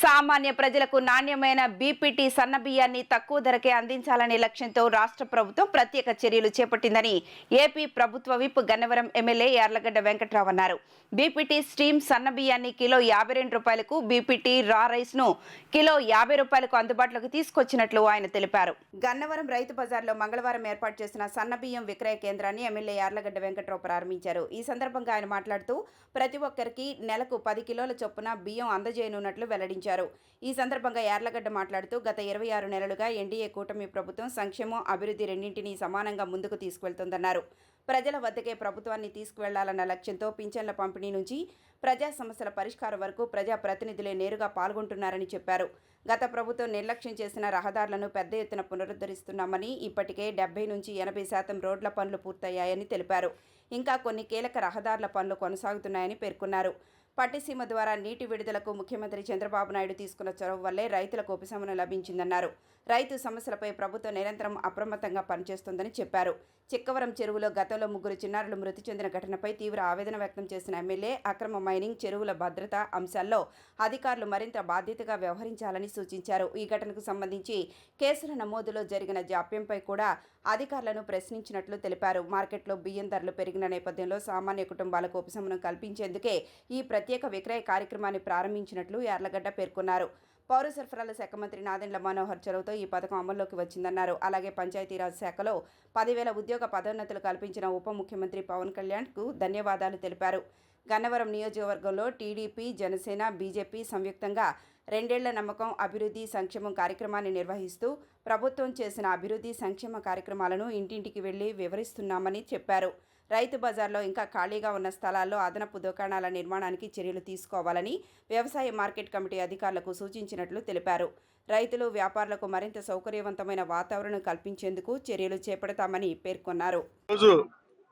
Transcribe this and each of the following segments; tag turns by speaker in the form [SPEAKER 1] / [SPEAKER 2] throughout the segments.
[SPEAKER 1] సామాన్య ప్రజలకు నాణ్యమైన బీపీటీ సన్నబియ్యాన్ని తక్కువ ధరకే అందించాలనే లక్ష్యంతో రాష్ట్ర ప్రభుత్వం ప్రత్యేక చర్యలు చేపట్టిందని ఏపీ ప్రభుత్వ విప్ గన్నవరం ఎమ్మెల్యే యార్లగడ్డ వెంకట్రావు అన్నారు. బీపీటీ స్టీమ్ సన్నబియ్యాన్ని కిలో 52 రూపాయలకు, బీపీటీ రా రైస్ ను కిలో 50 రూపాయలకు అందుబాటులోకి తీసుకొచ్చినట్లు ఆయన తెలిపారు. గన్నవరం రైతు బజార్లో మంగళవారం ఏర్పాటు చేసిన సన్నబియ్యం విక్రయ కేంద్రాన్ని ఎమ్మెల్యే యార్లగడ్డ వెంకట్రావు ప్రారంభించారు. ఈ సందర్భంగా ఆయన మాట్లాడుతూ ప్రతి ఒక్కరికి నెలకు 10 కిలోల చొప్పున బియ్యం అందజేయనున్నట్లు వెల్లడించారు. ఈ సందర్భంగా యార్లగడ్డ మాట్లాడుతూ గత 26 నెలలుగా ఎన్డీఏ కూటమి ప్రభుత్వం సంక్షేమం, అభివృద్ధి రెండింటినీ సమానంగా ముందుకు తీసుకువెళ్తుందన్నారు. ప్రజల వద్దకే ప్రభుత్వాన్ని తీసుకువెళ్లాలన్న లక్ష్యంతో పింఛన్ల పంపిణీ నుంచి ప్రజా సమస్యల పరిష్కారం వరకు ప్రజా ప్రతినిధులే నేరుగా పాల్గొంటున్నారని చెప్పారు. గత ప్రభుత్వం నిర్లక్ష్యం చేసిన రహదారులను పెద్ద ఎత్తున పునరుద్ధరిస్తున్నామని, ఇప్పటికే 70 నుంచి 80% రోడ్ల పనులు పూర్తయ్యాయని తెలిపారు. ఇంకా కొన్ని కీలక రహదారుల పనులు కొనసాగుతున్నాయని పేర్కొన్నారు. పట్టిసీమ ద్వారా నీటి విడుదలకు ముఖ్యమంత్రి చంద్రబాబు నాయుడు తీసుకున్న చొరవ వల్లే రైతులకు ఉపశమనం లభించిందన్నారు. రైతు సమస్యలపై ప్రభుత్వం నిరంతరం అప్రమత్తంగా పనిచేస్తోందని చెప్పారు. చిక్కవరం చెరువులో గతంలో 3 చిన్నారులు మృతి చెందిన ఘటనపై తీవ్ర ఆవేదన వ్యక్తం చేసిన ఎమ్మెల్యే అక్రమ మైనింగ్, చెరువుల భద్రత అంశాల్లో అధికారులు మరింత బాధ్యతగా వ్యవహరించాలని సూచించారు. ఈ ఘటనకు సంబంధించి కేసుల నమోదులో జరిగిన జాప్యంపై కూడా అధికారులను ప్రశ్నించినట్లు తెలిపారు. మార్కెట్లో బియ్యం ధరలు పెరిగిన నేపథ్యంలో సామాన్య కుటుంబాలకు ఉపశమనం కల్పించేందుకే ఈ ప్రత్యేక విక్రయ కార్యక్రమాన్ని ప్రారంభించినట్లు యార్లగడ్డ పేర్కొన్నారు. పౌర సరఫరాల శాఖ మంత్రి నాదెండ్ల మనోహర్ చొరవతో ఈ పథకం అమల్లోకి వచ్చిందన్నారు. అలాగే పంచాయతీరాజ్ శాఖలో 10,000 ఉద్యోగ పదోన్నతులు కల్పించిన ఉప ముఖ్యమంత్రి పవన్ కళ్యాణ్కు ధన్యవాదాలు తెలిపారు. గన్నవరం నియోజకవర్గంలో టీడీపీ, జనసేన, బీజేపీ సంయుక్తంగా 2 ఏళ్ల నమ్మకం, అభివృద్ధి, సంక్షేమం కార్యక్రమాన్ని నిర్వహిస్తూ ప్రభుత్వం చేసిన అభివృద్ధి, సంక్షేమ కార్యక్రమాలను ఇంటింటికి వెళ్లి వివరిస్తున్నామని చెప్పారు. రైతు బజార్లో ఇంకా ఖాళీగా ఉన్న స్థలాల్లో అదనపు దుకాణాల నిర్మాణానికి చర్యలు తీసుకోవాలని వ్యవసాయ మార్కెట్ కమిటీ అధికారులకు సూచించినట్లు తెలిపారు. రైతులు, వ్యాపారులకు మరింత సౌకర్యవంతమైన వాతావరణం కల్పించేందుకు చర్యలు చేపడతామని పేర్కొన్నారు.
[SPEAKER 2] ఈరోజు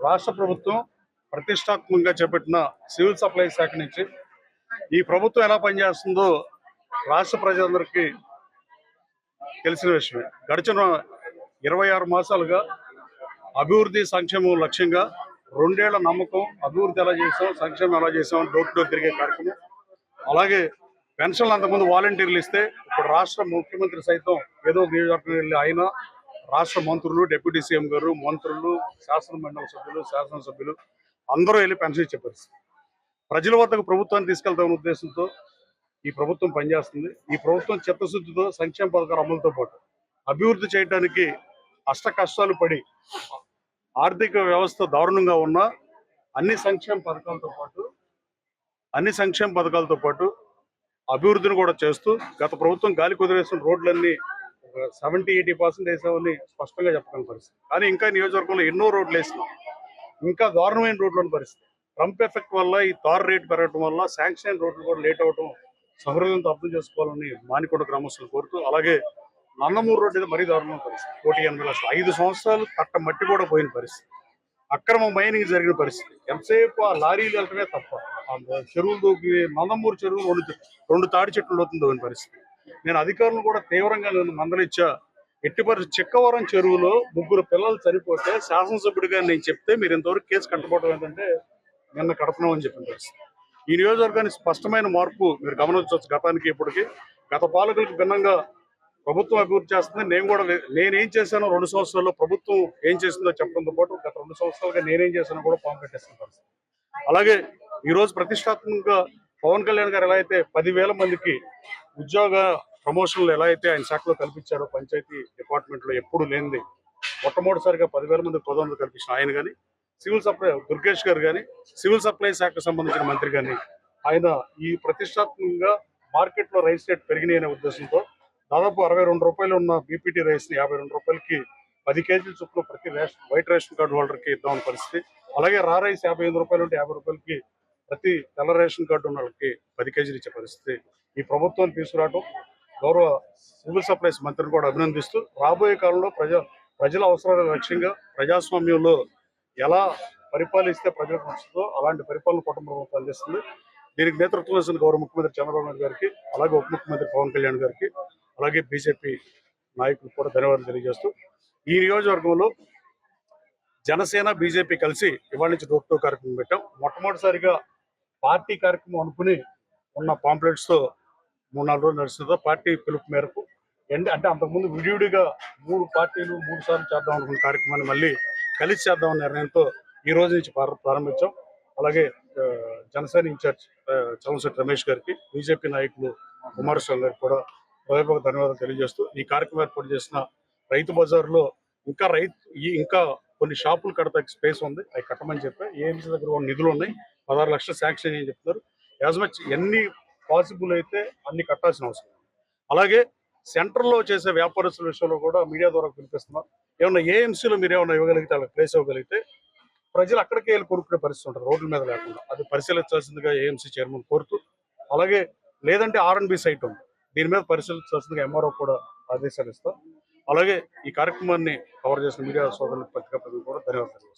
[SPEAKER 2] రాష్ట్ర ప్రభుత్వం ప్రతిష్టాత్మకంగా చేపట్టిన సివిల్ సప్లై శాఖ నుంచి ఈ ప్రభుత్వం ఎలా పనిచేస్తుందో రాష్ట్ర ప్రజలందరికీ తెలిసిన విషయమే. గడిచిన 26 మాసాలుగా అభివృద్ధి, సంక్షేమం లక్ష్యంగా 2 ఏళ్ల నమ్మకం, అభివృద్ధి ఎలా చేసాం, సంక్షేమం ఎలా చేసాం, డోర్ టు డోర్ తిరిగే కార్యక్రమం. అలాగే పెన్షన్లు అంతకుముందు వాలంటీర్లు ఇస్తే ఇప్పుడు రాష్ట్ర ముఖ్యమంత్రి సైతం ఏదో నియోజకవర్గం వెళ్ళి ఆయన, రాష్ట్ర మంత్రులు, డిప్యూటీ సీఎం గారు, మంత్రులు, శాసనమండలి సభ్యులు, శాసనసభ్యులు అందరూ వెళ్ళి పెన్షన్ ఇచ్చే పరిస్థితి. ప్రజల వద్దకు ప్రభుత్వాన్ని తీసుకెళ్తామన్న ఉద్దేశంతో ఈ ప్రభుత్వం పనిచేస్తుంది. ఈ ప్రభుత్వం చిత్తశుద్ధితో సంక్షేమ పథకాల అమలుతో పాటు అభివృద్ధి చేయడానికి అష్ట కష్టాలు పడి ఆర్థిక వ్యవస్థ దారుణంగా ఉన్న అన్ని సంక్షేమ పథకాలతో పాటు అభివృద్ధిని కూడా చేస్తూ గత ప్రభుత్వం గాలి కుదిరేసిన రోడ్లన్నీ 70-80% వేసామని స్పష్టంగా చెప్పగల పరిస్థితి. కానీ ఇంకా నియోజకవర్గంలో ఎన్నో రోడ్లు వేసినాం, ఇంకా దారుణమైన రోడ్లను పరిస్థితి. ట్రంప్ ఎఫెక్ట్ వల్ల ఈ తార్ రేటు పెరగడం వల్ల శాంక్షన్ రోడ్లు కూడా లేట్ అవడం సహృదయంతో అర్థం చేసుకోవాలని మానికొండ గ్రామస్తులు కోరుతూ, అలాగే నందమూరు రోడ్డు అయితే మరీ దారుణమైన పరిస్థితి. 180 లక్షలు 5 సంవత్సరాలు కట్ట మట్టి కూడా పోయిన పరిస్థితి. అక్రమ మైనింగ్ జరిగిన పరిస్థితి. ఎంతసేపు ఆ లారీలు వెళ్ళటమే తప్ప చెరువులు దూకి నందమూరు చెరువు 2 తాడి చెట్లు లోతుని పరిస్థితి. నేను అధికారులను కూడా తీవ్రంగా మందలిచ్చా. ఎట్టి పరిస్థితి చిక్కవరం చెరువులో 3 పిల్లలు చనిపోతే శాసనసభ్యుడిగా నేను చెప్తే మీరు ఇంతవరకు కేసు కట్టబోవడం ఏంటంటే నిన్న కడపనామని చెప్పిన పరిస్థితి. ఈ నియోజకవర్గానికి స్పష్టమైన మార్పు మీరు గమనించవచ్చు. గతానికి ఇప్పటికి గత పాలకులకు భిన్నంగా ప్రభుత్వం అభివృద్ధి చేస్తుంది. నేనేం చేశానో 2 సంవత్సరాల్లో ప్రభుత్వం ఏం చేసిందో చెప్పడంతో పాటు గత 2 సంవత్సరాలుగా నేనేం చేశానో కూడా పాము పెట్టేస్తున్న పరిస్థితి. అలాగే ఈరోజు ప్రతిష్టాత్మకంగా పవన్ కళ్యాణ్ గారు ఎలా అయితే 10,000 మందికి ఉద్యోగ ప్రమోషన్లు ఎలా అయితే ఆయన శాఖలో కల్పించాడో, పంచాయతీ డిపార్ట్మెంట్లో ఎప్పుడు లేనిది మొట్టమొదటిసారిగా 10,000 మంది పదోన్నతులు కల్పించిన ఆయన కానీ, సివిల్ సప్లై దుర్గేష్ గారు కానీ, సివిల్ సప్లై శాఖకు సంబంధించిన మంత్రి కానీ, ఆయన ఈ ప్రతిష్టాత్మకంగా మార్కెట్లో రైస్ రేట్ పెరిగినాయి అనే ఉద్దేశంతో దాదాపు 62 రూపాయలు ఉన్న బీపీటీ రైస్ని 52 రూపాయలకి 10 కేజీల చొప్పున ప్రతి వైట్ రేషన్ కార్డు హోల్డర్కి ఇద్దామని పరిస్థితి. అలాగే రా రైస్ 58 రూపాయలు ఉంటే 50 రూపాయలకి ప్రతి తెల్ల రేషన్ కార్డు ఉన్న వాళ్ళకి 10 కేజీలు ఇచ్చే పరిస్థితి ఈ ప్రభుత్వాన్ని తీసుకురావడం గౌరవ సివిల్ సప్లైస్ మంత్రిని కూడా అభినందిస్తూ, రాబోయే కాలంలో ప్రజల అవసరాల లక్ష్యంగా ప్రజాస్వామ్యంలో ఎలా పరిపాలిస్తే ప్రజలకు వస్తుందో అలాంటి పరిపాలన కుటుంబ ప్రభుత్వం అందిస్తుంది. దీనికి నేతృత్వం వహిస్తున్న గౌరవ ముఖ్యమంత్రి చంద్రబాబు నాయుడు గారికి, అలాగే ఉప ముఖ్యమంత్రి పవన్ కళ్యాణ్ గారికి, అలాగే బీజేపీ నాయకులు కూడా ధన్యవాదాలు తెలియజేస్తూ, ఈ నియోజకవర్గంలో జనసేన, బీజేపీ కలిసి ఇవాళ నుంచి డోర్ టు కార్యక్రమం పెట్టాం. మొట్టమొదటిసారిగా పార్టీ కార్యక్రమం అనుకుని ఉన్న పాంప్లెట్స్తో 3-4 రోజులు నడుస్తుందో పార్టీ పిలుపు మేరకు అంటే అంతకుముందు విడివిడిగా 3 పార్టీలు 3 సార్లు చేద్దాం అనుకున్న కార్యక్రమాన్ని మళ్ళీ కలిసి చేద్దామన్న నిర్ణయంతో ఈ రోజు నుంచి ప్రారంభించాం. అలాగే జనసేన ఇన్ఛార్జ్ చంద్రశెట్టి రమేష్ గారికి, బీజేపీ నాయకులు కుమారస్వామి గారికి కూడా హృదయపూర్వక ధన్యవాదాలు తెలియజేస్తూ ఈ కార్యక్రమం ఏర్పాటు చేసిన రైతు బజార్లో ఇంకా కొన్ని షాపులు కడతాకి స్పేస్ ఉంది, అవి కట్టమని చెప్పి ఏఎంసీ దగ్గర ఉన్న నిధులు ఉన్నాయి, 16 లక్షలు శాంక్షన్ అని చెప్తున్నారు. యాజ్ మచ్ ఎన్ని పాసిబుల్ అయితే అన్ని కట్టాల్సిన అవసరం. అలాగే సెంటర్లో చేసే వ్యాపారస్తుల విషయంలో కూడా మీడియా ద్వారా పిలిపిస్తున్నారు. ఏమన్నా ఏఎంసీలో మీరు ఏమన్నా ఇవ్వగలిగితే వాళ్ళకి ప్లేస్ ఇవ్వగలిగితే ప్రజలు అక్కడికే వెళ్ళి కొనుక్కునే పరిస్థితి ఉంటుంది, రోడ్ల మీద లేకుండా. అది పరిశీలించాల్సిందిగా ఏఎంసీ చైర్మన్ కోరుతూ, అలాగే లేదంటే R&B సైట్ ఉంది, దీని మీద పరిశీలించాల్సిందిగా ఎంఆర్ఓ కూడా ఆదేశాలు ఇస్తాం. అలాగే ఈ కార్యక్రమాన్ని కవర్ చేసిన మీడియా సోదరులకు పత్రికా ప్రతినిధులకు కూడా ధన్యవాదాలు.